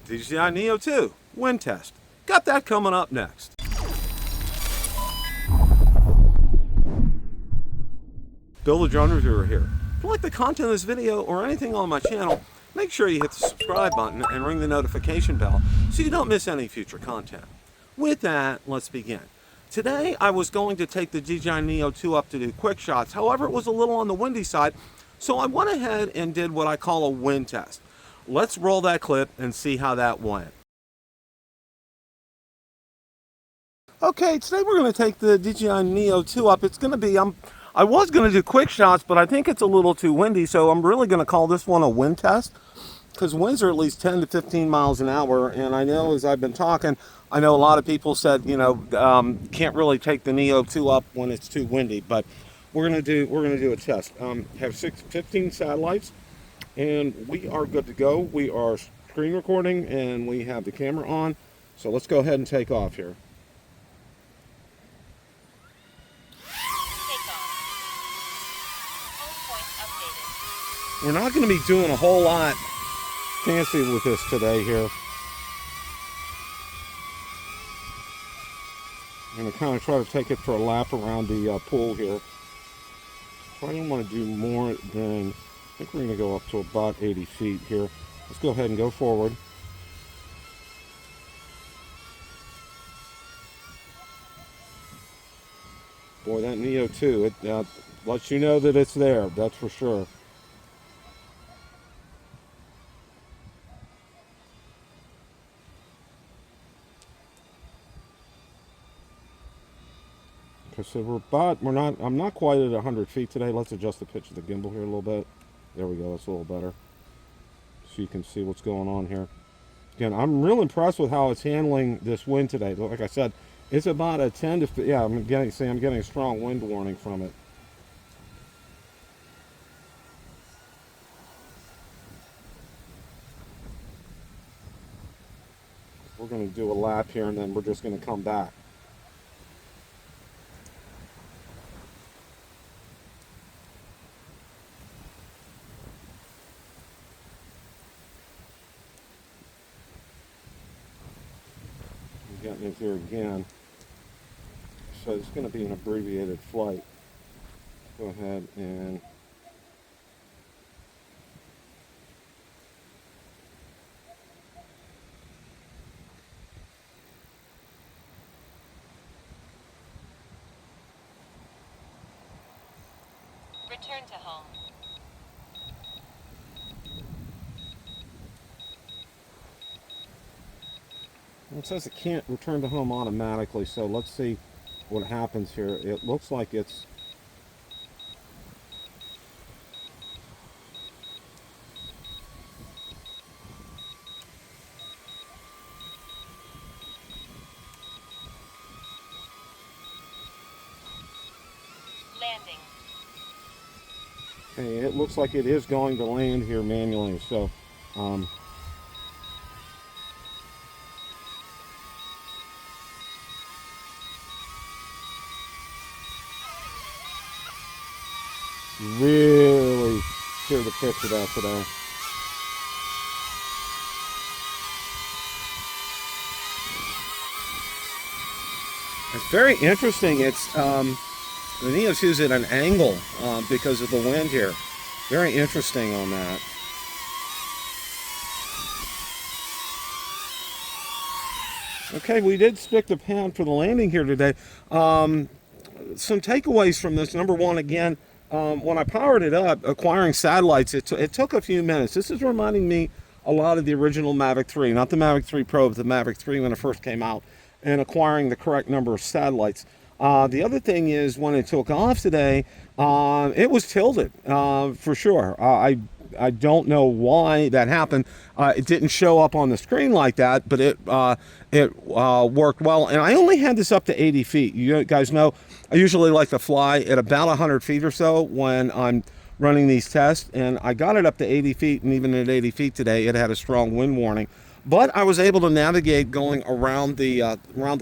DJI Neo 2 wind test. Got that coming up next. Bill the Drone Reviewer here. If you like the content of this video or anything on my channel, make sure you hit the subscribe button and ring the notification bell so you don't miss any future content. With that, let's begin. Today I was going to take the DJI Neo 2 up to do quick shots. However, it was a little on the windy side, so I went ahead and did what I call a wind test. Let's roll that clip and see how that went. Okay, today we're going to take the DJI Neo 2 up. It's going to be, I was going to do quick shots, but I think it's a little too windy, so I'm really going to call this one a wind test, because winds are at least 10 to 15 miles an hour, and I know as I've been talking, I know a lot of people said, you know, can't really take the Neo 2 up when it's too windy, but we're going to do a test. Have 15 satellites, and we are good to go. We are screen recording, and we have the camera on, so let's go ahead and take off here. We're not going to be doing a whole lot fancy with this today here. I'm going to kind of try to take it for a lap around the pool here. So I don't want to do more than, I think we're going to go up to about 80 feet here. Let's go ahead and go forward. Boy, that Neo 2, it lets you know that it's there, that's for sure. So I'm not quite at 100 feet today. Let's adjust the pitch of the gimbal here a little bit. There we go, that's a little better. So you can see what's going on here. Again, I'm real impressed with how it's handling this wind today. Like I said, it's about a 10 to, yeah, I'm getting a strong wind warning from it. We're going to do a lap here and then we're just going to come back. Getting it here again, so it's going to be an abbreviated flight. Go ahead and return to home. It says it can't return to home automatically, so let's see what happens here. It looks like it's landing. Okay, it looks like it is going to land here manually, so really hear the pitch of that today. It's very interesting. It's the Neo 2 is at an angle because of the wind here. Very interesting on that. Okay, we did stick the pad for the landing here today. Some takeaways from this. Number one, again, when I powered it up, acquiring satellites, it took a few minutes. This is reminding me a lot of the original Mavic 3, not the Mavic 3 Pro, but the Mavic 3 when it first came out, and acquiring the correct number of satellites. The other thing is when it took off today, it was tilted for sure. I don't know why that happened. It didn't show up on the screen like that, but it worked well. And I only had this up to 80 feet. You guys know I usually like to fly at about 100 feet or so when I'm running these tests, and I got it up to 80 feet, and even at 80 feet today, it had a strong wind warning. But I was able to navigate going around the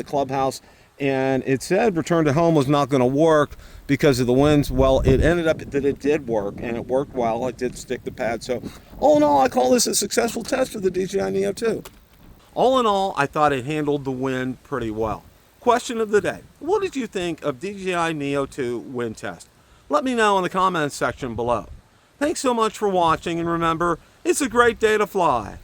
clubhouse, and it said return to home was not going to work because of the winds. Well, it ended up that it did work, and it worked well. It did stick the pad. So all in all, I call this a successful test for the DJI Neo 2. All in all, I thought it handled the wind pretty well. Question of the day. What did you think of DJI Neo 2 wind test? Let me know in the comments section below. Thanks so much for watching, and remember, it's a great day to fly.